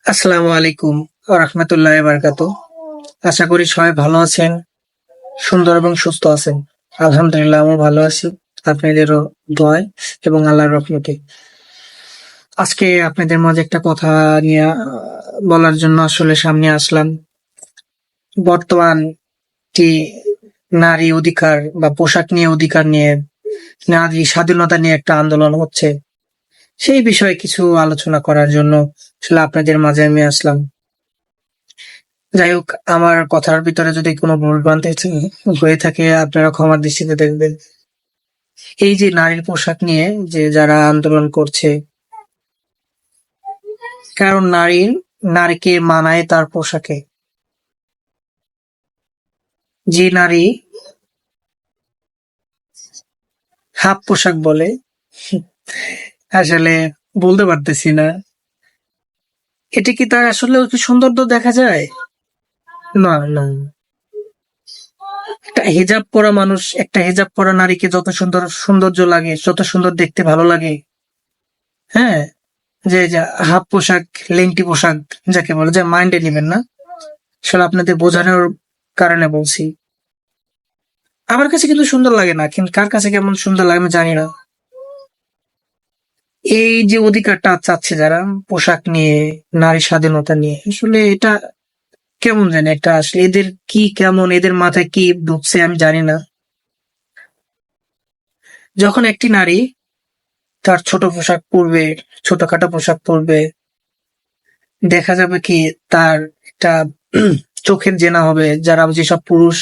আসসালামু আলাইকুম ওয়া রাহমাতুল্লাহি ওয়া বারাকাতুহু। আশা করি সবাই ভালো আছেন, সুন্দর এবং সুস্থ আছেন। আলহামদুলিল্লাহ আমিও ভালো আছি। আপনাদেরও দোয়ায় এবং আল্লাহর রহমতে। আজকে আপনাদের মাঝে একটা কথা নিয়ে বলার জন্য আসলে সামনে আসলাম। বর্তমান যে নারী অধিকার বা পোশাক নিয়ে অধিকার নিয়ে, নারী স্বাধীনতা নিয়ে একটা আন্দোলন হচ্ছে। সেই বিষয়ে কিছু আলোচনা করার জন্য আসলে আপনাদের মাঝে আমি আসলাম। যাই হোক, আমার কথার ভিতরে যদি কোনো ভুলভ্রান্তি হয়ে থাকে আপনারা ক্ষমার দৃষ্টিতে দেখবেন। এই যে নারীর পোশাক নিয়ে যে যারা আন্দোলন করছে, কারণ নারীকে মানায় তার পোশাকে। যে নারী হাফ পোশাক বলে, আসলে বলতে পারতেছি না, এটা কি তার আসলে কি সৌন্দর্য দেখা যায়? না, না। একটা হিজাব পরা নারীকে যত সৌন্দর্য লাগে, যত সুন্দর দেখতে ভালো লাগে, হ্যাঁ, যে হাফ পোশাক, লেংটি পোশাক যাকে বলে, যে মাইন্ডে নিবেন না, আসলে আপনাদের বোঝানোর কারণে বলছি। আমার কাছে কিন্তু সুন্দর লাগে না, কিন্তু কার কাছে কেমন সুন্দর লাগে আমি জানি না। এই যে অধিকারটা চাচ্ছে যারা পোশাক নিয়ে, নারী স্বাধীনতা নিয়ে, আসলে এটা কেমন জানি একটা, আসলে এদের কি, কেমন এদের মাথায় কি ঢুকছে আমি জানি না। যখন একটি নারী তার ছোট পোশাক পরবে, ছোটখাটো পোশাক পরবে, দেখা যাবে কি তার একটা চোখের জেনা হবে, যারা যেসব পুরুষ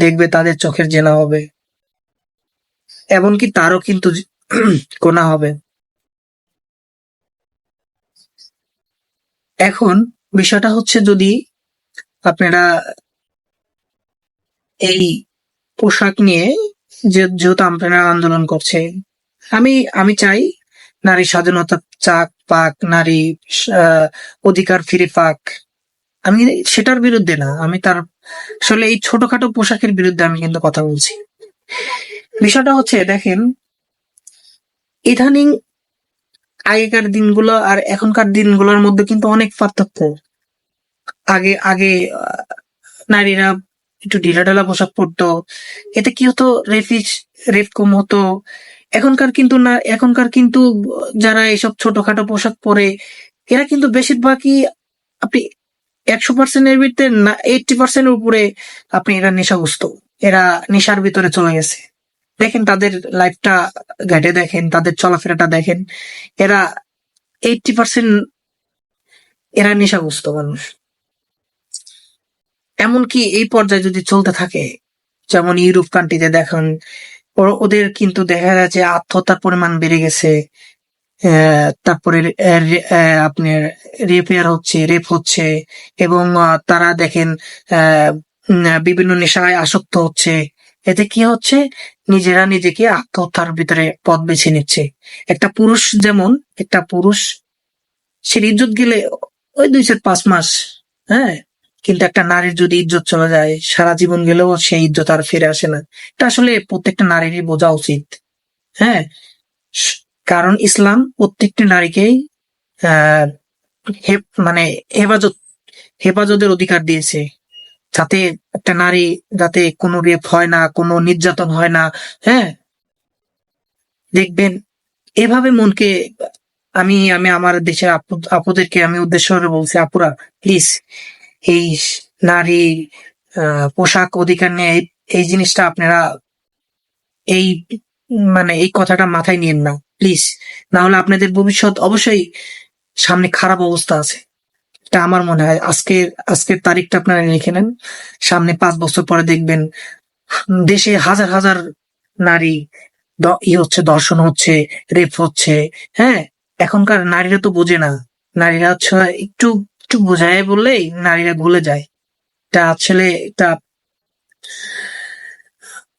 দেখবে তাদের চোখের জেনা হবে, এমনকি তারও কিন্তু গোনা হবে। এখন বিষয়টা হচ্ছে, যদি আপনারা এই পোশাক নিয়ে, যেহেতু আপনারা আন্দোলন করছে, আমি আমি চাই নারী স্বাধীনতা চাক পাক, নারী আহ, অধিকার ফিরে পাক। আমি সেটার বিরুদ্ধে না, আমি তার আসলে এই ছোটখাটো পোশাকের বিরুদ্ধে আমি কিন্তু কথা বলছি। বিষয়টা হচ্ছে, দেখেন, ইদানিং আগেকার দিনগুলো আর এখনকার দিনগুলোর মধ্যে কিন্তু অনেক পার্থক্য। আগে আগে নারীরা একটু ঢিলাঢালা পোশাক পরতো, এতে কি হতো, রেপ কম হতো। এখনকার কিন্তু না, এখনকার কিন্তু যারা এসব ছোটখাটো পোশাক পরে, এরা কিন্তু বেশিরভাগই, আপনি 100% এর ভিতরে না 80% এর উপরে আপনি এরা নেশাগ্রস্ত, এরা নেশার ভিতরে চলে গেছে। দেখেন তাদের লাইফটা, ঘেটে দেখেন তাদের চলাফেরাটা দেখেন, এরা 80% এরা নেশাগ্রস্ত মানুষ। এমনকি এই পর্যায়ে যদি চলতে থাকে, যেমন ইউরোপ কান্ট্রিতে দেখেন, ওদের কিন্তু দেখা যাচ্ছে আত্মহত্যার পরিমাণ বেড়ে গেছে। তারপরে আপনার রেপ হচ্ছে, এবং তারা দেখেন বিভিন্ন নেশায় আসক্ত হচ্ছে। এতে কি হচ্ছে, নিজেরা নিজেকে আত্মহত্যার ভিতরে পথ বেছে নিচ্ছে। একটা পুরুষ সে ইজ্জত গেলে ওই 2-5 মাস, হ্যাঁ, কিন্তু একটা নারীর যদি ইজ্জত চলে যায়, সারা জীবন গেলেও সেই ইজ্জত আর ফিরে আসে না। এটা আসলে প্রত্যেকটা নারীরই বোঝা উচিত। হ্যাঁ, স- কারণ ইসলাম প্রত্যেকটি নারীকেই আহ মানে হেফাজত হেফাজতের অধিকার দিয়েছে, যাতে একটা নারী, যাতে কোনো রেপ হয় না, কোনো নির্যাতন হয় না। হ্যাঁ, দেখবেন এভাবে মনকে, আমি আমি আমার দেশের আপুদেরকে আমি উদ্দেশ্য করে বলছি, আপুরা প্লিজ, এই নারী পোশাক অধিকার নিয়ে এই জিনিসটা আপনারা, এই এই কথাটা মাথায় নিয়েন না প্লিজ। না হলে আপনাদের ভবিষ্যৎ অবশ্যই সামনে খারাপ অবস্থা আছে। এটা আমার মনে হয়। আজকের তারিখটা আপনারা লিখে নেন, সামনে 5 বছর পরে দেখবেন দেশে হাজার হাজার নারী হচ্ছে, ধর্ষণ হচ্ছে, রেপ হচ্ছে। হ্যাঁ, এখনকার নারীরা তো বোঝে না। নারীরা হচ্ছে একটু একটু বোঝায় বললেই নারীরা ভুলে যায়। এটা আসলে একটা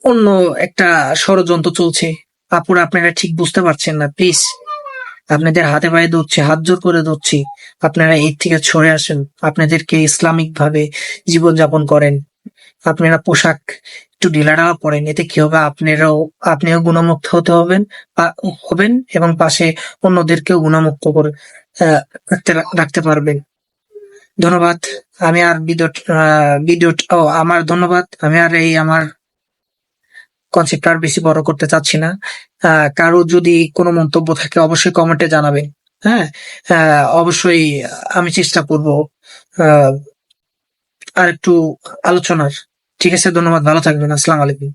অন্য একটা ষড়যন্ত্র চলছে। আপুরা আপনারা ঠিক বুঝতে পারছেন না, প্লিজ, আপনাদের হাতে পায়ে ধরছি, হাত জোর করে ধরছি, আপনারা এর থেকে সরে আসেন। আপনাদেরকে ইসলামিক ভাবে জীবনযাপন করেন। আপনারা পোশাক একটু ঢিলাঢালা পরেন, এতে কি হবে, আপনিও গুণমুক্ত হবেন এবং পাশে অন্যদেরকেও গুণমুক্ত করে আহ, রাখতে পারবেন। ধন্যবাদ। আমি আর আমার ধন্যবাদ। আমি আর আমার কনসেপ্ট আর বেশি বড় করতে চাচ্ছি না। কারো যদি কোনো মন্তব্য থাকে অবশ্যই কমেন্টে জানাবেন। হ্যাঁ? অবশ্যই আমি চেষ্টা করব আরেকটু আলোচনার। ঠিক আছে? ধন্যবাদ। ভালো থাকবেন। আসসালামু আলাইকুম।